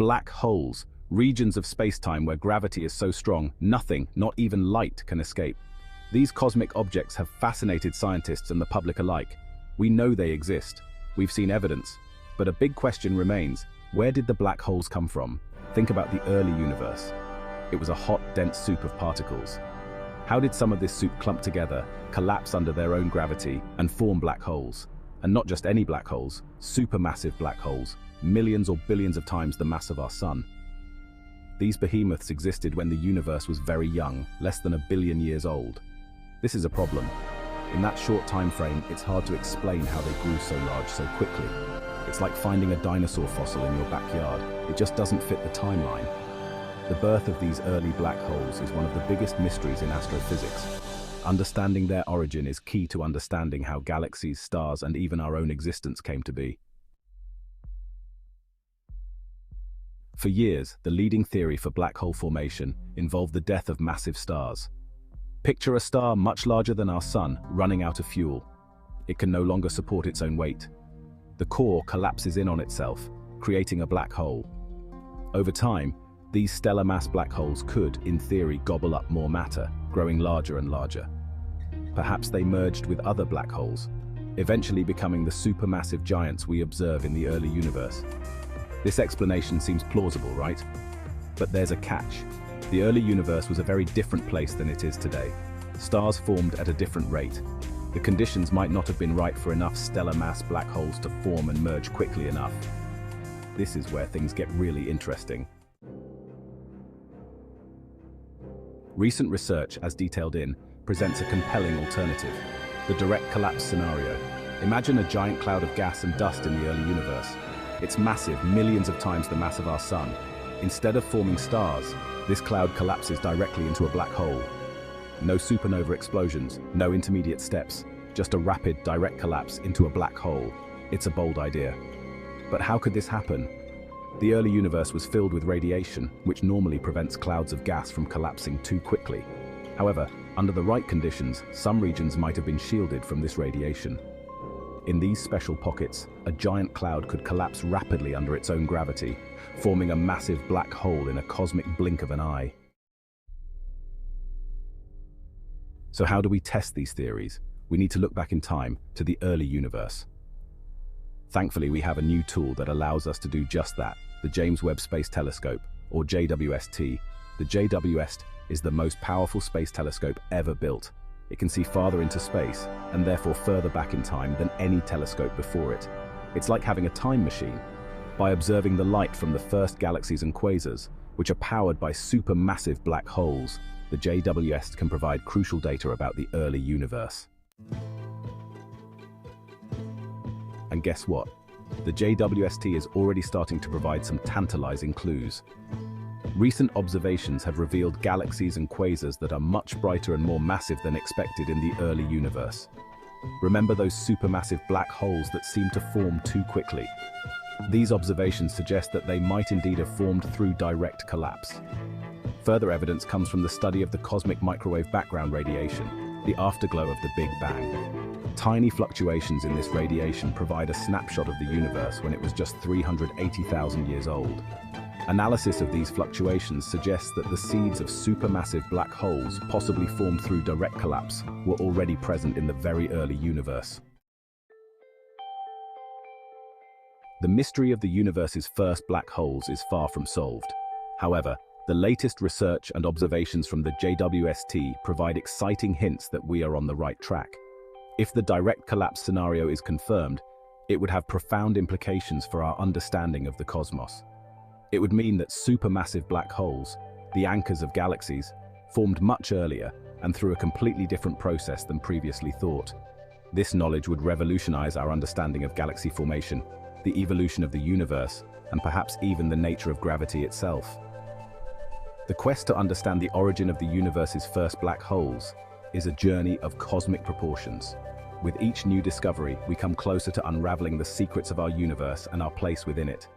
Black holes, regions of space-time where gravity is so strong, nothing, not even light, can escape. These cosmic objects have fascinated scientists and the public alike. We know they exist. We've seen evidence. But a big question remains: where did the black holes come from? Think about the early universe. It was a hot, dense soup of particles. How did some of this soup clump together, collapse under their own gravity, and form black holes? And not just any black holes, supermassive black holes, millions or billions of times the mass of our sun. These behemoths existed when the universe was very young, less than 1 billion years old. This is a problem. In that short time frame, it's hard to explain how they grew so large so quickly. It's like finding a dinosaur fossil in your backyard. It just doesn't fit the timeline. The birth of these early black holes is one of the biggest mysteries in astrophysics. Understanding their origin is key to understanding how galaxies, stars, and even our own existence came to be. For years, the leading theory for black hole formation involved the death of massive stars. Picture a star much larger than our sun running out of fuel. It can no longer support its own weight. The core collapses in on itself, creating a black hole. Over time, these stellar mass black holes could, in theory, gobble up more matter, growing larger and larger. Perhaps they merged with other black holes, eventually becoming the supermassive giants we observe in the early universe. This explanation seems plausible, right? But there's a catch. The early universe was a very different place than it is today. Stars formed at a different rate. The conditions might not have been right for enough stellar mass black holes to form and merge quickly enough. This is where things get really interesting. Recent research, as detailed in, presents a compelling alternative: the direct collapse scenario. Imagine a giant cloud of gas and dust in the early universe. It's massive, millions of times the mass of our sun. Instead of forming stars, this cloud collapses directly into a black hole. No supernova explosions, no intermediate steps, just a rapid, direct collapse into a black hole. It's a bold idea. But how could this happen? The early universe was filled with radiation, which normally prevents clouds of gas from collapsing too quickly. However, under the right conditions, some regions might have been shielded from this radiation. In these special pockets, a giant cloud could collapse rapidly under its own gravity, forming a massive black hole in a cosmic blink of an eye. So how do we test these theories? We need to look back in time to the early universe. Thankfully, we have a new tool that allows us to do just that, the James Webb Space Telescope, or JWST. The JWST is the most powerful space telescope ever built. It can see farther into space, and therefore further back in time than any telescope before it. It's like having a time machine. By observing the light from the first galaxies and quasars, which are powered by supermassive black holes, the JWST can provide crucial data about the early universe. And guess what? The JWST is already starting to provide some tantalizing clues. Recent observations have revealed galaxies and quasars that are much brighter and more massive than expected in the early universe. Remember those supermassive black holes that seem to form too quickly? These observations suggest that they might indeed have formed through direct collapse. Further evidence comes from the study of the cosmic microwave background radiation, the afterglow of the Big Bang. Tiny fluctuations in this radiation provide a snapshot of the universe when it was just 380,000 years old. Analysis of these fluctuations suggests that the seeds of supermassive black holes, possibly formed through direct collapse, were already present in the very early universe. The mystery of the universe's first black holes is far from solved. However, the latest research and observations from the JWST provide exciting hints that we are on the right track. If the direct collapse scenario is confirmed, it would have profound implications for our understanding of the cosmos. It would mean that supermassive black holes, the anchors of galaxies, formed much earlier and through a completely different process than previously thought. This knowledge would revolutionize our understanding of galaxy formation, the evolution of the universe, and perhaps even the nature of gravity itself. The quest to understand the origin of the universe's first black holes is a journey of cosmic proportions. With each new discovery, we come closer to unraveling the secrets of our universe and our place within it.